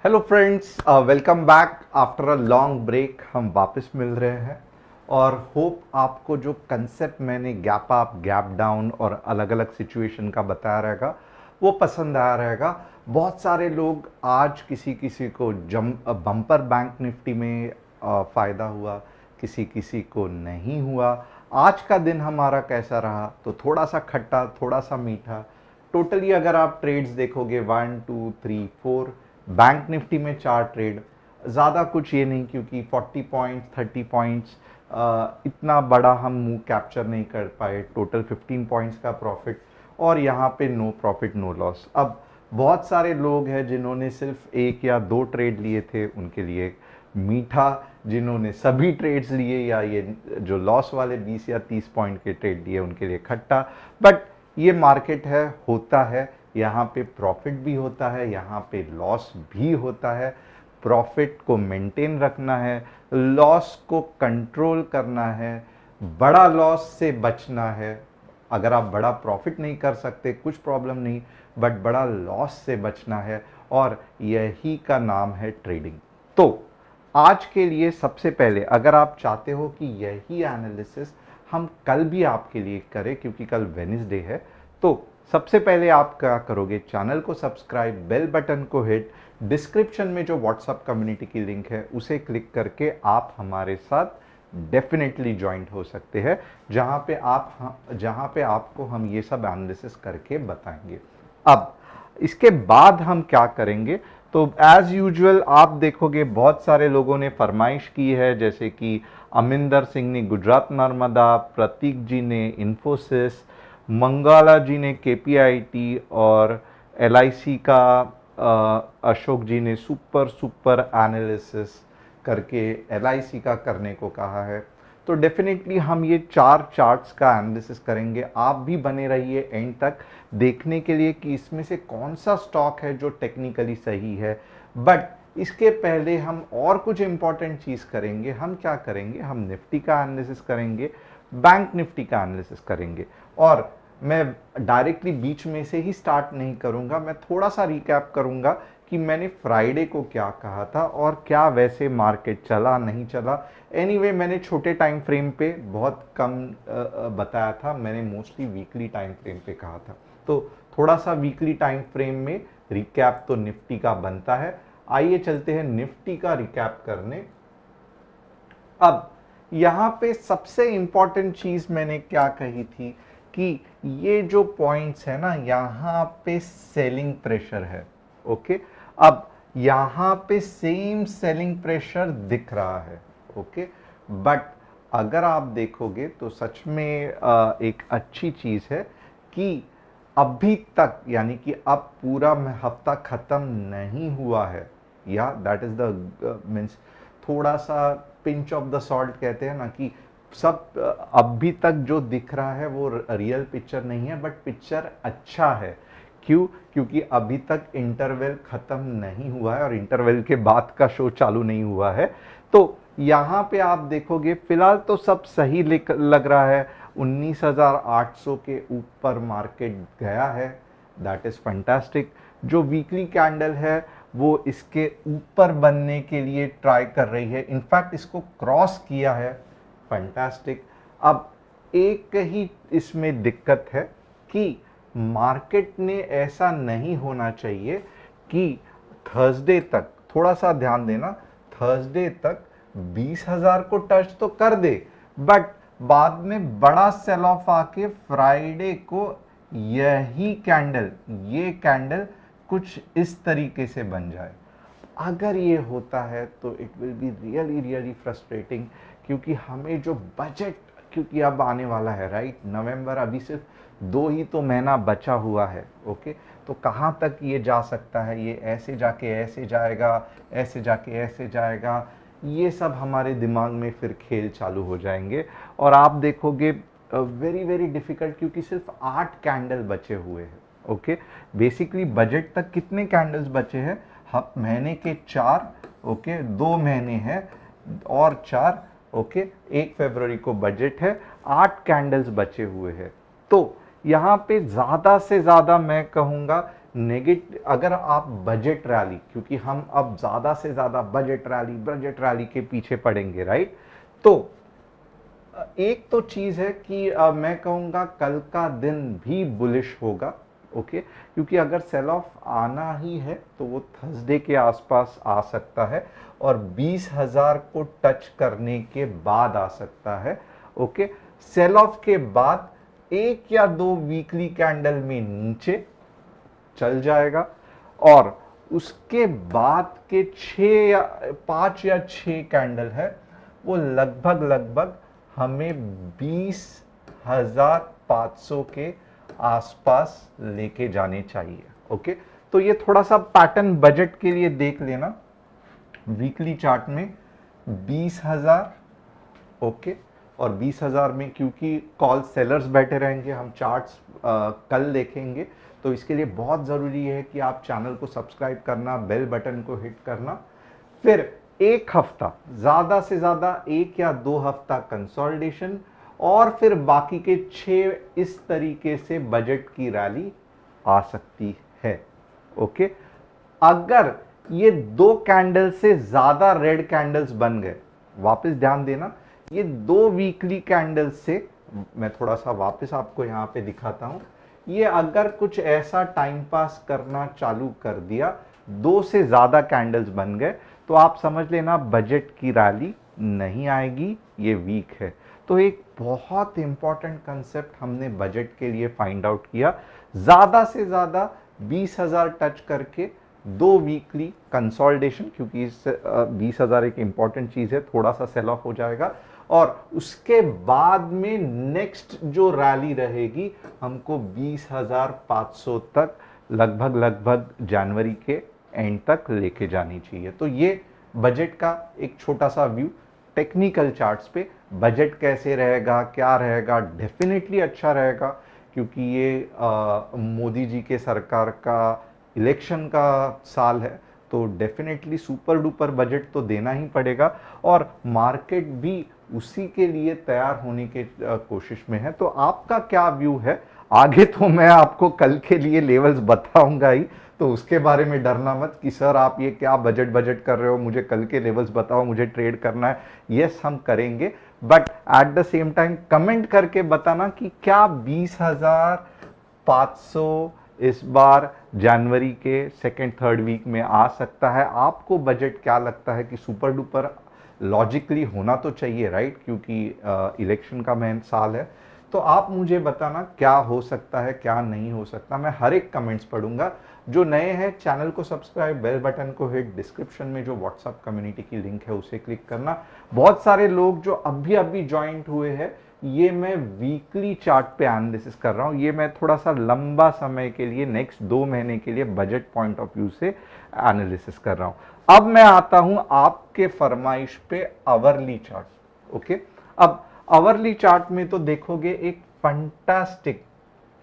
Hello friends, welcome back after a long break. हम वापस मिल रहे हैं और होप आपको जो कंसेप्ट मैंने गैप अप, गैप डाउन और अलग अलग सिचुएशन का बताया रहेगा वो पसंद आया रहेगा। बहुत सारे लोग आज किसी किसी को बम्पर बैंक निफ्टी में फ़ायदा हुआ, किसी किसी को नहीं हुआ। आज का दिन हमारा कैसा रहा? तो थोड़ा सा खट्टा, थोड़ा सा मीठा। टोटली अगर आप ट्रेड्स देखोगे 1 2 3 4, बैंक निफ्टी में 4 ट्रेड, ज़्यादा कुछ ये नहीं क्योंकि 40 पॉइंट्स 30 पॉइंट्स इतना बड़ा हम मूव कैप्चर नहीं कर पाए। टोटल 15 पॉइंट्स का प्रॉफिट और यहाँ पे नो प्रॉफिट नो लॉस। अब बहुत सारे लोग हैं जिन्होंने सिर्फ 1 या 2 ट्रेड लिए थे, उनके लिए मीठा। जिन्होंने सभी ट्रेड्स लिए या ये जो लॉस वाले 20 या 30 पॉइंट के ट्रेड लिए, उनके लिए खट्टा। बट ये मार्केट है, होता है। यहाँ पे प्रॉफिट भी होता है, यहाँ पे लॉस भी होता है। प्रॉफिट को मेंटेन रखना है, लॉस को कंट्रोल करना है, बड़ा लॉस से बचना है। अगर आप बड़ा प्रॉफिट नहीं कर सकते कुछ प्रॉब्लम नहीं, बट बड़ा लॉस से बचना है और यही का नाम है ट्रेडिंग। तो आज के लिए सबसे पहले अगर आप चाहते हो कि यही एनालिसिस हम कल भी आपके लिए करें, क्योंकि कल वेडनेसडे है, तो सबसे पहले आप क्या करोगे? चैनल को सब्सक्राइब, बेल बटन को हिट, डिस्क्रिप्शन में जो व्हाट्सएप कम्युनिटी की लिंक है उसे क्लिक करके आप हमारे साथ डेफिनेटली ज्वाइंट हो सकते हैं, जहां पे आपको हम ये सब एनालिसिस करके बताएंगे। अब इसके बाद हम क्या करेंगे? तो एज यूजुअल आप देखोगे बहुत सारे लोगों ने फरमाइश की है, जैसे कि अमिंदर सिंह ने गुजरात नर्मदा, प्रतीक जी ने इन्फोसिस, मंगाला जी ने केपीआईटी और एलआईसी का अशोक जी ने सुपर सुपर एनालिसिस करके एलआईसी का करने को कहा है। तो डेफिनेटली हम ये 4 चार्ट्स का एनालिसिस करेंगे। आप भी बने रहिए एंड तक देखने के लिए कि इसमें से कौन सा स्टॉक है जो टेक्निकली सही है। बट इसके पहले हम और कुछ इंपॉर्टेंट चीज़ करेंगे। हम क्या करेंगे? हम निफ्टी का एनालिसिस करेंगे, बैंक निफ्टी का एनालिसिस करेंगे। और मैं डायरेक्टली बीच में से ही स्टार्ट नहीं करूंगा, मैं थोड़ा सा रिकैप करूंगा कि मैंने फ्राइडे को क्या कहा था और क्या वैसे मार्केट चला नहीं चला। एनीवे मैंने छोटे टाइम फ्रेम पे बहुत कम बताया था, मैंने मोस्टली वीकली टाइम फ्रेम पे कहा था। तो थोड़ा सा वीकली टाइम फ्रेम में रिकैप तो निफ्टी का बनता है। आइए चलते हैं निफ्टी का रिकैप करने। अब यहां पे सबसे इंपॉर्टेंट चीज मैंने क्या कही थी कि ये जो पॉइंट्स है ना, यहां पे सेलिंग प्रेशर है। ओके, अब यहां पे सेम सेलिंग प्रेशर दिख रहा है। ओके, बट अगर आप देखोगे तो सच में एक अच्छी चीज है कि अभी तक, यानी कि अब पूरा हफ्ता खत्म नहीं हुआ है, या दैट इज द मीन्स थोड़ा सा पिंच ऑफ द सॉल्ट कहते हैं ना, कि सब अभी तक जो दिख रहा है वो रियल पिक्चर नहीं है, बट पिक्चर अच्छा है। क्यों? क्योंकि अभी तक इंटरवल खत्म नहीं हुआ है और इंटरवल के बाद का शो चालू नहीं हुआ है। तो यहाँ पे आप देखोगे फिलहाल तो सब सही लग रहा है। 19,800 के ऊपर मार्केट गया है, दैट इज फैंटास्टिक। जो वीकली कैंडल है वो इसके ऊपर बनने के लिए ट्राई कर रही है, इनफैक्ट इसको क्रॉस किया है, फैंटास्टिक। अब एक ही इसमें दिक्कत है कि मार्केट ने ऐसा नहीं होना चाहिए कि थर्सडे तक, थोड़ा सा ध्यान देना, थर्सडे तक 20,000 को टच तो कर दे, बट बाद में बड़ा सेल ऑफ आके फ्राइडे को ये कैंडल कुछ इस तरीके से बन जाए। अगर ये होता है तो it will be really really frustrating, क्योंकि हमें जो बजट, क्योंकि अब आने वाला है राइट, नवंबर अभी सिर्फ 2 ही तो महीना बचा हुआ है। ओके, तो कहाँ तक ये जा सकता है? ये ऐसे जाके ऐसे जाएगा, ऐसे जाके ऐसे जाएगा, ये सब हमारे दिमाग में फिर खेल चालू हो जाएंगे। और आप देखोगे वेरी वेरी डिफिकल्ट, क्योंकि सिर्फ 8 कैंडल बचे हुए हैं। ओके, बेसिकली बजट तक कितने कैंडल्स बचे हैं? महीने के 4, ओके, 2 महीने हैं और 4, ओके, 1 फरवरी को बजट है, 8 कैंडल्स बचे हुए हैं। तो यहाँ पे ज़्यादा से ज़्यादा मैं कहूँगा अगर आप बजट रैली, क्योंकि हम अब ज़्यादा से ज़्यादा बजट रैली के पीछे पड़ेंगे, राइट? तो एक तो चीज़ है कि मैं कहूँगा कल का दिन भी बुलिश होगा, ओके, क्योंकि अगर सेल ऑफ आना ही है तो वो थर्सडे के आसपास आ सकता है और 20,000 को टच करने के बाद आ सकता है, ओके। सेल ऑफ के बाद एक या दो वीकली कैंडल में नीचे चल जाएगा और उसके बाद के 5 या 6 कैंडल है वो लगभग हमें 20,500 के आसपास लेके जाने चाहिए, ओके। तो ये थोड़ा सा पैटर्न बजट के लिए देख लेना, वीकली चार्ट में 20,000, ओके। और 20,000 में क्योंकि कॉल सेलर्स बैठे रहेंगे, हम चार्ट्स कल देखेंगे, तो इसके लिए बहुत ज़रूरी है कि आप चैनल को सब्सक्राइब करना, बेल बटन को हिट करना। फिर एक हफ्ता, ज़्यादा से ज़्यादा 1 या 2 हफ्ता कंसोलिडेशन और फिर बाकी के 6 इस तरीके से बजट की रैली आ सकती है, ओके। अगर ये 2 कैंडल से ज़्यादा रेड कैंडल्स बन गए, वापस ध्यान देना, ये 2 वीकली कैंडल से, मैं थोड़ा सा वापस आपको यहां पे दिखाता हूं, ये अगर कुछ ऐसा टाइम पास करना चालू कर दिया, 2 से ज्यादा कैंडल्स बन गए, तो आप समझ लेना बजट की रैली नहीं आएगी, ये वीक है। तो एक बहुत इंपॉर्टेंट कंसेप्ट हमने बजट के लिए फाइंड आउट किया, ज्यादा से ज्यादा 20,000 टच करके 2 वीकली कंसोलिडेशन, क्योंकि इस 20,000 एक इंपॉर्टेंट चीज है, थोड़ा सा सेल ऑफ हो जाएगा और उसके बाद में नेक्स्ट जो रैली रहेगी हमको 20,500 तक लगभग जनवरी के एंड तक लेके जानी चाहिए। तो ये बजट का एक छोटा सा व्यू, टेक्निकल चार्ट्स पे बजट कैसे रहेगा, क्या रहेगा, डेफिनेटली अच्छा रहेगा, क्योंकि ये मोदी जी के सरकार का इलेक्शन का साल है, तो डेफिनेटली सुपर डुपर बजट तो देना ही पड़ेगा और मार्केट भी उसी के लिए तैयार होने के कोशिश में है। तो आपका क्या व्यू है? आगे तो मैं आपको कल के लिए लेवल्स बताऊंगा ही, तो उसके बारे में डरना मत कि सर आप ये क्या बजट कर रहे हो, मुझे कल के लेवल्स बताओ, मुझे ट्रेड करना है। यस, हम करेंगे, but at the same time comment करके बताना कि क्या 20,500 इस बार जनवरी के सेकेंड थर्ड वीक में आ सकता है। आपको बजट क्या लगता है कि सुपर डुपर लॉजिकली होना तो चाहिए, राइट? क्योंकि इलेक्शन का मेन साल है। तो आप मुझे बताना क्या हो सकता है, क्या नहीं हो सकता। मैं हर एक कमेंट्स पढ़ूंगा। जो नए हैं चैनल को सब्सक्राइब, बेल बटन को हिट, डिस्क्रिप्शन में जो व्हाट्सएप कम्युनिटी की लिंक है उसे क्लिक करना। बहुत सारे लोग जो अभी अभी ज्वाइंट हुए हैं, ये मैं वीकली चार्ट पे एनालिसिस कर रहा हूँ। ये मैं थोड़ा सा लंबा समय के लिए, नेक्स्ट 2 महीने के लिए बजट पॉइंट ऑफ व्यू से एनालिसिस कर रहा हूँ। अब मैं आता हूं आपके फरमाइश पे आवरली चार्ट, ओके। अब आवरली चार्ट में तो देखोगे एक फंटास्टिक,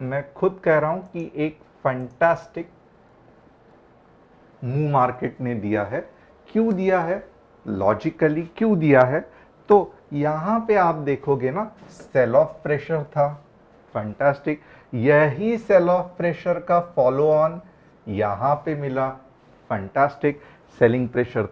मैं खुद कह रहा हूं कि एक फंटास्टिक मूव मार्केट ने दिया है। क्यों दिया है, लॉजिकली क्यों दिया है? तो यहां पे आप देखोगे ना, सेल ऑफ प्रेशर था, फंटास्टिक। यही सेल ऑफ प्रेशर का फॉलो ऑन यहां पे मिला, फंटास्टिक। सेलिंग प्रेशर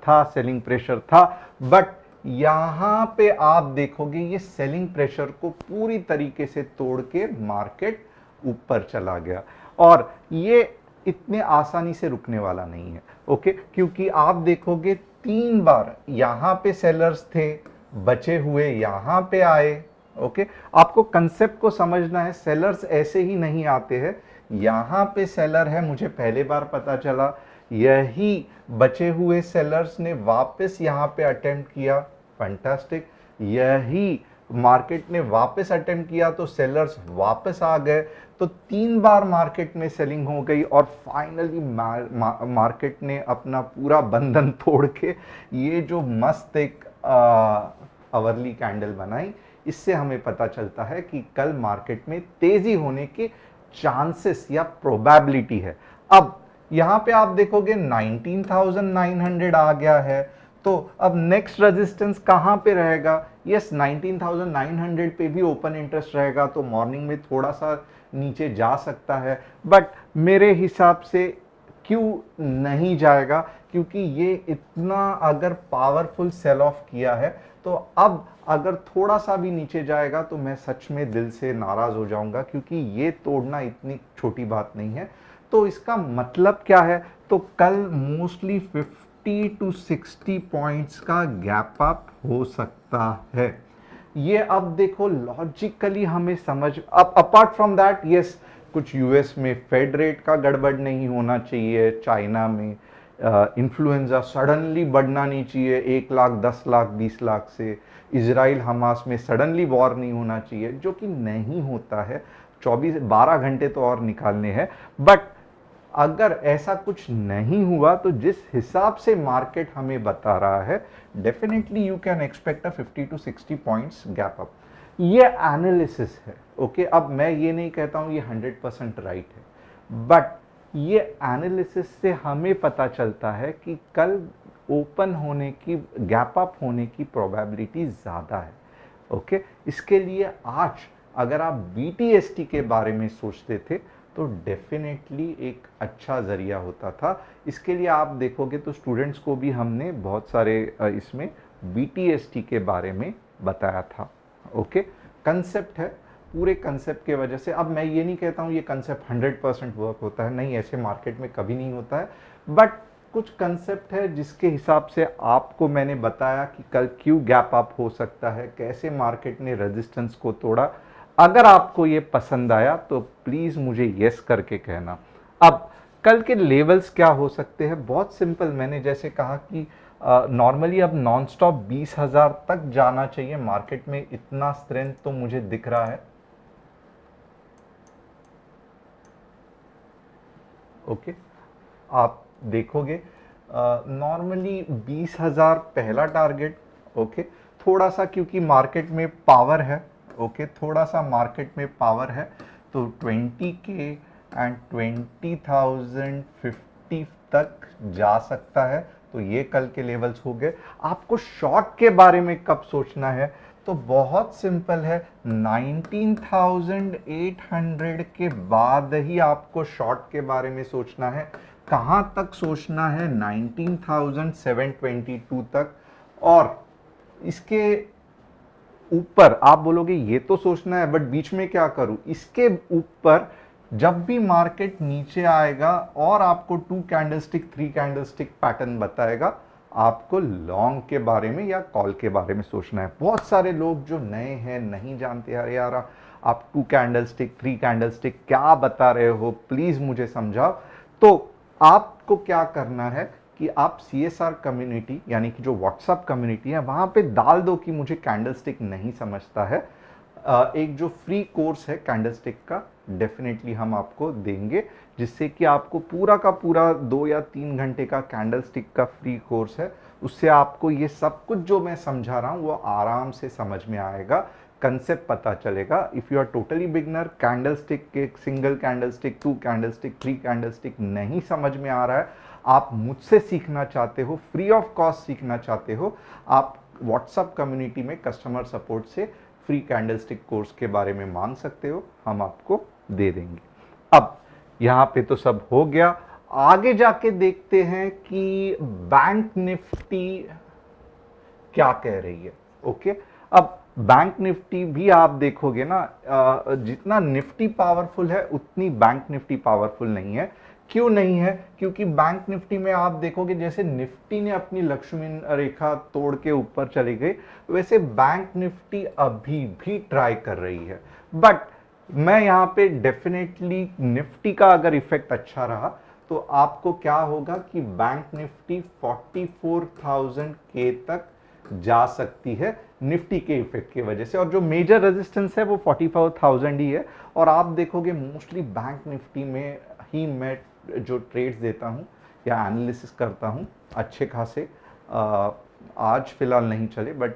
था, बट यहां पे आप देखोगे ये सेलिंग प्रेशर को पूरी तरीके से तोड़ के मार्केट ऊपर चला गया और ये इतने आसानी से रुकने वाला नहीं है, ओके। क्योंकि आप देखोगे 3 बार यहां पे सेलर्स थे, बचे हुए यहां पे आए, ओके। आपको कंसेप्ट को समझना है, सेलर्स ऐसे ही नहीं आते हैं। यहां पे सेलर है, मुझे पहले बार पता चला, यही बचे हुए सेलर्स ने वापस यहां पे अटेम्प्ट किया, फैंटास्टिक। यही मार्केट ने वापस अटेम्प्ट किया तो सेलर्स वापस आ गए, तो 3 बार मार्केट में सेलिंग हो गई और फाइनली मार्केट ने अपना पूरा बंधन तोड़ के ये जो मस्त एक आवरली कैंडल बनाई। इससे हमें पता चलता है कि कल मार्केट में तेजी होने के चांसेस या प्रोबेबिलिटी है। अब यहां पे आप देखोगे 19,900 आ गया है, तो अब नेक्स्ट रेजिस्टेंस कहाँ पे रहेगा? यस 19,900 पे भी ओपन इंटरेस्ट रहेगा, तो मॉर्निंग में थोड़ा सा नीचे जा सकता है, बट मेरे हिसाब से क्यों नहीं जाएगा, क्योंकि ये इतना अगर पावरफुल सेल ऑफ किया है, तो अब अगर थोड़ा सा भी नीचे जाएगा तो मैं सच में दिल से नाराज हो जाऊंगा, क्योंकि ये तोड़ना इतनी छोटी बात नहीं है। तो इसका मतलब क्या है? तो कल मोस्टली 50 टू 60 पॉइंट्स का गैप अप हो सकता है। ये अब देखो लॉजिकली हमें समझ, अब अपार्ट फ्रॉम दैट यस, कुछ यूएस में फेड रेट का गड़बड़ नहीं होना चाहिए, चाइना में इन्फ्लुएंजा सडनली बढ़ना नहीं चाहिए 1 लाख 10 लाख 20 लाख से, इजराइल हमास में सडनली वॉर नहीं होना चाहिए, जो कि नहीं होता है। 24-12 घंटे तो और निकालने हैं, बट अगर ऐसा कुछ नहीं हुआ तो जिस हिसाब से मार्केट हमें बता रहा है, definitely you can expect a 50 to 60 points gap up. ये एनालिसिस है, ओके। अब मैं ये नहीं कहता हूं ये 100% राइट है, बट ये एनालिसिस से हमें पता चलता है कि कल ओपन होने की, गैप अप होने की प्रोबेबिलिटी ज़्यादा है, ओके। इसके लिए आज अगर आप बीटीएसटी के बारे में सोचते थे तो डेफिनेटली एक अच्छा ज़रिया होता था। इसके लिए आप देखोगे तो स्टूडेंट्स को भी हमने बहुत सारे इसमें बीटीएसटी के बारे में बताया था, ओके। कंसेप्ट है, पूरे कंसेप्ट के वजह से, अब मैं ये नहीं कहता हूँ ये कंसेप्ट 100% वर्क होता है, नहीं, ऐसे मार्केट में कभी नहीं होता है, बट कुछ कंसेप्ट है जिसके हिसाब से आपको मैंने बताया कि कल क्यों गैप अप हो सकता है, कैसे मार्केट ने रेजिस्टेंस को तोड़ा। अगर आपको ये पसंद आया तो प्लीज मुझे यस करके कहना। अब कल के लेवल्स क्या हो सकते हैं? बहुत सिंपल, मैंने जैसे कहा कि नॉर्मली अब नॉन स्टॉप 20,000 तक जाना चाहिए, मार्केट में इतना स्ट्रेंथ तो मुझे दिख रहा है, ओके। आप देखोगे नॉर्मली 20,000 पहला टारगेट, ओके। थोड़ा सा क्योंकि मार्केट में पावर है, ओके, थोड़ा सा मार्केट में पावर है, तो 20K एंड 20,050 तक जा सकता है। तो ये कल के लेवल्स हो गए। आपको शॉर्ट के बारे में कब सोचना है? तो बहुत सिंपल है, 19,800 के बाद ही आपको शॉर्ट के बारे में सोचना है। कहां तक सोचना है? 19,722 तक। और इसके ऊपर आप बोलोगे ये तो सोचना है, बट बीच में क्या करूं? इसके ऊपर जब भी मार्केट नीचे आएगा और आपको 2 कैंडलस्टिक 3 कैंडलस्टिक पैटर्न बताएगा, आपको लॉन्ग के बारे में या कॉल के बारे में सोचना है। बहुत सारे लोग जो नए हैं नहीं जानते, अरे यार आप 2 कैंडलस्टिक 3 कैंडलस्टिक क्या बता रहे हो, प्लीज मुझे समझाओ। तो आपको क्या करना है कि आप CSR कम्युनिटी, यानी कि जो व्हाट्सएप कम्युनिटी है, वहां पे डाल दो कि मुझे कैंडलस्टिक नहीं समझता है। एक जो फ्री कोर्स है कैंडलस्टिक का, डेफिनेटली हम आपको देंगे, जिससे कि आपको पूरा का पूरा 2 या 3 घंटे का कैंडलस्टिक का फ्री कोर्स है। उससे आपको ये सब कुछ जो मैं समझा रहा हूँ वो आराम से समझ में आएगा, कंसेप्ट पता चलेगा। If you are totally beginner, candlestick के सिंगल कैंडलस्टिक 2 कैंडलस्टिक 3 कैंडलस्टिक नहीं समझ में आ रहा है, आप मुझसे सीखना चाहते हो, फ्री ऑफ कॉस्ट सीखना चाहते हो, आप व्हाट्सएप कम्युनिटी में कस्टमर सपोर्ट से फ्री कैंडलस्टिक कोर्स के बारे में मांग सकते हो, हम आपको दे देंगे। अब यहां पे तो सब हो गया, आगे जाके देखते हैं कि बैंक निफ्टी क्या कह रही है, ओके। अब बैंक निफ्टी भी आप देखोगे ना, जितना निफ्टी पावरफुल है उतनी बैंक निफ्टी पावरफुल नहीं है। क्यों नहीं है? क्योंकि बैंक निफ्टी में आप देखोगे जैसे निफ्टी ने अपनी लक्ष्मी रेखा तोड़ के ऊपर चली गई, वैसे बैंक निफ्टी अभी भी ट्राई कर रही है। बट मैं यहां पे डेफिनेटली निफ्टी का अगर इफेक्ट अच्छा रहा तो आपको क्या होगा कि बैंक निफ्टी 44,000 के तक जा सकती है निफ्टी के इफेक्ट की वजह से, और जो मेजर रेजिस्टेंस है वो 44,000 ही है। और आप देखोगे मोस्टली बैंक निफ्टी में ही मैं जो ट्रेड्स देता हूं या एनालिसिस करता हूं अच्छे खासे, आज फिलहाल नहीं चले, बट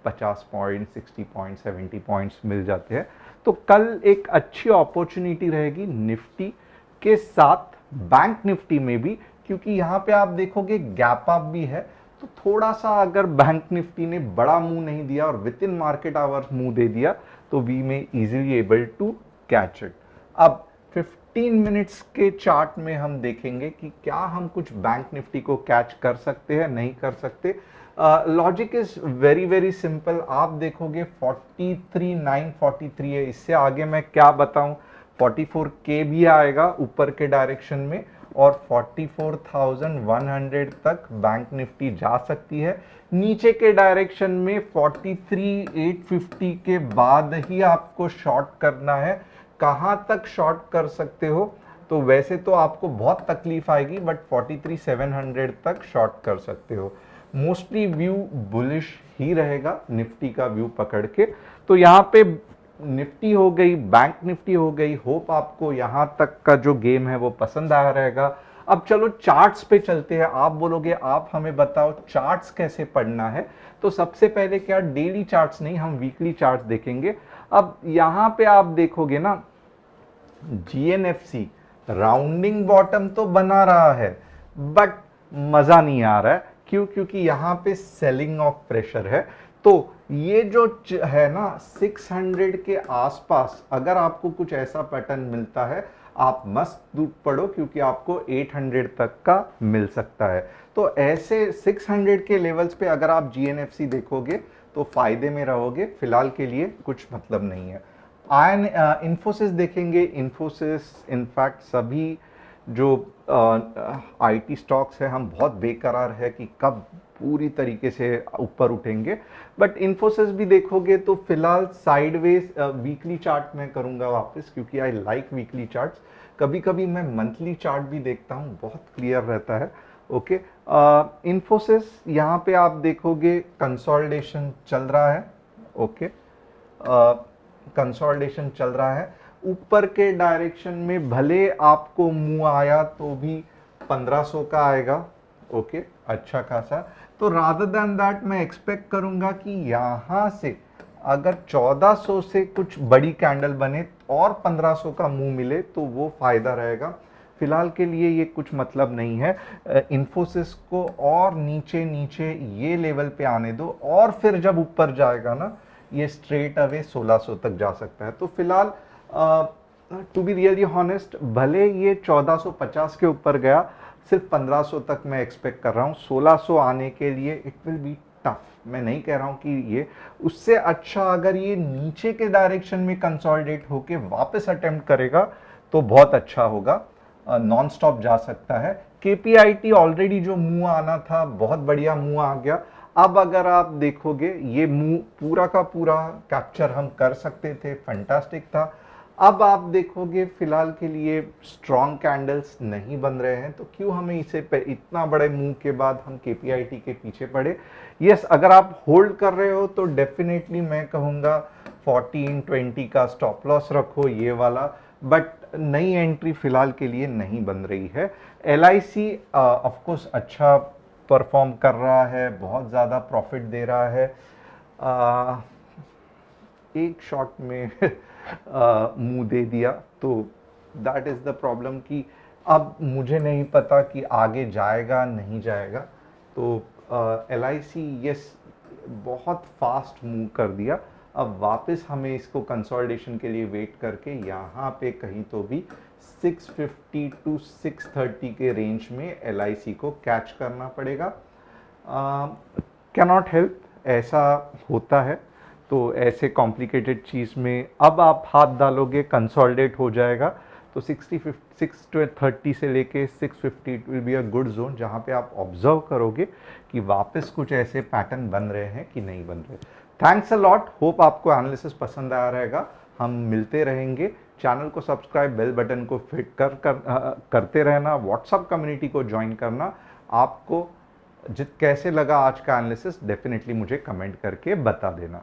50 पॉइंट 60 पॉइंट 70 पॉइंट्स मिल जाते हैं। तो कल एक अच्छी अपॉर्चुनिटी रहेगी निफ्टी के साथ बैंक निफ्टी में भी, क्योंकि यहां पे आप देखोगे गैप अप भी है, तो थोड़ा सा अगर बैंक निफ्टी ने बड़ा मूव नहीं दिया और within market hours move दे दिया तो वी में easily able to catch it. अब 15 मिनट्स के चार्ट में हम देखेंगे कि क्या हम कुछ बैंक निफ्टी को कैच कर सकते हैं, नहीं कर सकते। Logic is very very simple. आप देखोगे 43,943 है, इससे आगे मैं क्या बताऊं, 44 के भी आएगा ऊपर के डायरेक्शन में और 44,100 तक बैंक निफ्टी जा सकती है। नीचे के डायरेक्शन में 43,850 के बाद ही आपको शॉर्ट करना है। कहां तक शॉर्ट कर सकते हो, तो वैसे तो आपको बहुत तकलीफ आएगी बट 43,700 तक शॉर्ट कर सकते हो। मोस्टली व्यू बुलिश ही रहेगा निफ्टी का व्यू पकड़ के। तो यहाँ पे निफ्टी हो गई, बैंक निफ्टी हो गई। होप आपको यहाँ तक का जो गेम है वो पसंद आया रहेगा। अब चलो चार्ट्स पे चलते हैं। आप बोलोगे आप हमें बताओ चार्ट्स कैसे पढ़ना है, तो सबसे पहले क्या, डेली चार्ट्स नहीं, हम वीकली चार्ट्स देखेंगे। अब यहाँ पे आप देखोगे ना, जीएनएफसी राउंडिंग बॉटम तो बना रहा है बट मजा नहीं आ रहा है। क्यों? क्योंकि यहाँ पे सेलिंग ऑफ प्रेशर है। तो ये जो है ना 600 के आसपास अगर आपको कुछ ऐसा पैटर्न मिलता है, आप मस्त धूप पड़ो क्योंकि आपको 800 तक का मिल सकता है। तो ऐसे 600 के लेवल्स पे अगर आप जीएनएफसी देखोगे तो फायदे में रहोगे। फिलहाल के लिए कुछ मतलब नहीं है। आयन इन्फोसिस देखेंगे। इन्फोसिस इनफैक्ट सभी जो आईटी स्टॉक्स है हम बहुत बेकरार है कि कब पूरी तरीके से ऊपर उठेंगे, बट इन्फोसिस भी देखोगे तो फिलहाल साइडवेज। वीकली चार्ट में करूंगा वापस क्योंकि आई लाइक वीकली चार्ट्स। कभी कभी मैं मंथली चार्ट भी देखता हूँ, बहुत क्लियर रहता है। ओके, इन्फोसिस यहाँ पे आप देखोगे कंसोलिडेशन चल रहा है। ओके, कंसोलिडेशन चल रहा है। ऊपर के डायरेक्शन में भले आपको मुंह आया तो भी 1500 का आएगा। ओके, अच्छा खासा। तो रादर देन दैट मैं एक्सपेक्ट करूंगा कि यहां से अगर 1400 से कुछ बड़ी कैंडल बने और 1500 का मुंह मिले तो वो फायदा रहेगा। फिलहाल के लिए ये कुछ मतलब नहीं है। इन्फोसिस को और नीचे नीचे ये लेवल पे आने दो और फिर जब ऊपर जाएगा ना ये स्ट्रेट अवे 1600 तक जा सकता है। तो फिलहाल टू बी रियली हॉनेस्ट, भले ये 1450 के ऊपर गया, सिर्फ 1500 तक मैं एक्सपेक्ट कर रहा हूँ। 1600 आने के लिए इट विल बी टफ। मैं नहीं कह रहा हूँ कि ये, उससे अच्छा अगर ये नीचे के डायरेक्शन में कंसोलिडेट होके वापस अटेम्प्ट करेगा तो बहुत अच्छा होगा। नॉन स्टॉप जा सकता है। केपीआईटी ऑलरेडी जो मुंह आना था बहुत बढ़िया मुंह आ गया। अब अगर आप देखोगे ये मुंह पूरा का पूरा कैप्चर हम कर सकते थे, फैंटास्टिक था। अब आप देखोगे फिलहाल के लिए स्ट्रॉन्ग कैंडल्स नहीं बन रहे हैं, तो क्यों हमें इसे इतना बड़े मुंह के बाद हम केपीआईटी के पीछे पड़े। यस, अगर आप होल्ड कर रहे हो तो डेफिनेटली मैं कहूँगा 1420 का स्टॉप लॉस रखो, ये वाला। बट नई एंट्री फिलहाल के लिए नहीं बन रही है। एलआईसी ऑफकोर्स अच्छा परफॉर्म कर रहा है, बहुत ज़्यादा प्रॉफिट दे रहा है। एक शॉट में मुंह दे दिया तो दैट इज़ द प्रॉब्लम कि अब मुझे नहीं पता कि आगे जाएगा नहीं जाएगा। तो एलआईसी यस बहुत फास्ट मूव कर दिया। अब वापस हमें इसको कंसोलिडेशन के लिए वेट करके यहाँ पे कहीं तो भी 650 टू 630 के रेंज में एलआईसी को कैच करना पड़ेगा। कैनॉट हेल्प, ऐसा होता है। तो ऐसे कॉम्प्लिकेटेड चीज़ में अब आप हाथ डालोगे कंसोलिडेट हो जाएगा। तो 630 से लेके 650 will be a good zone जहाँ पे आप ऑब्जर्व करोगे कि वापस कुछ ऐसे पैटर्न बन रहे हैं कि नहीं बन रहे। थैंक्स अ लॉट, होप आपको एनालिसिस पसंद आया रहेगा। हम मिलते रहेंगे। चैनल को सब्सक्राइब, बेल बटन को फिट करते रहना, व्हाट्सअप कम्युनिटी को ज्वाइन करना। आपको कैसे लगा आज का एनालिसिस डेफिनेटली मुझे कमेंट करके बता देना।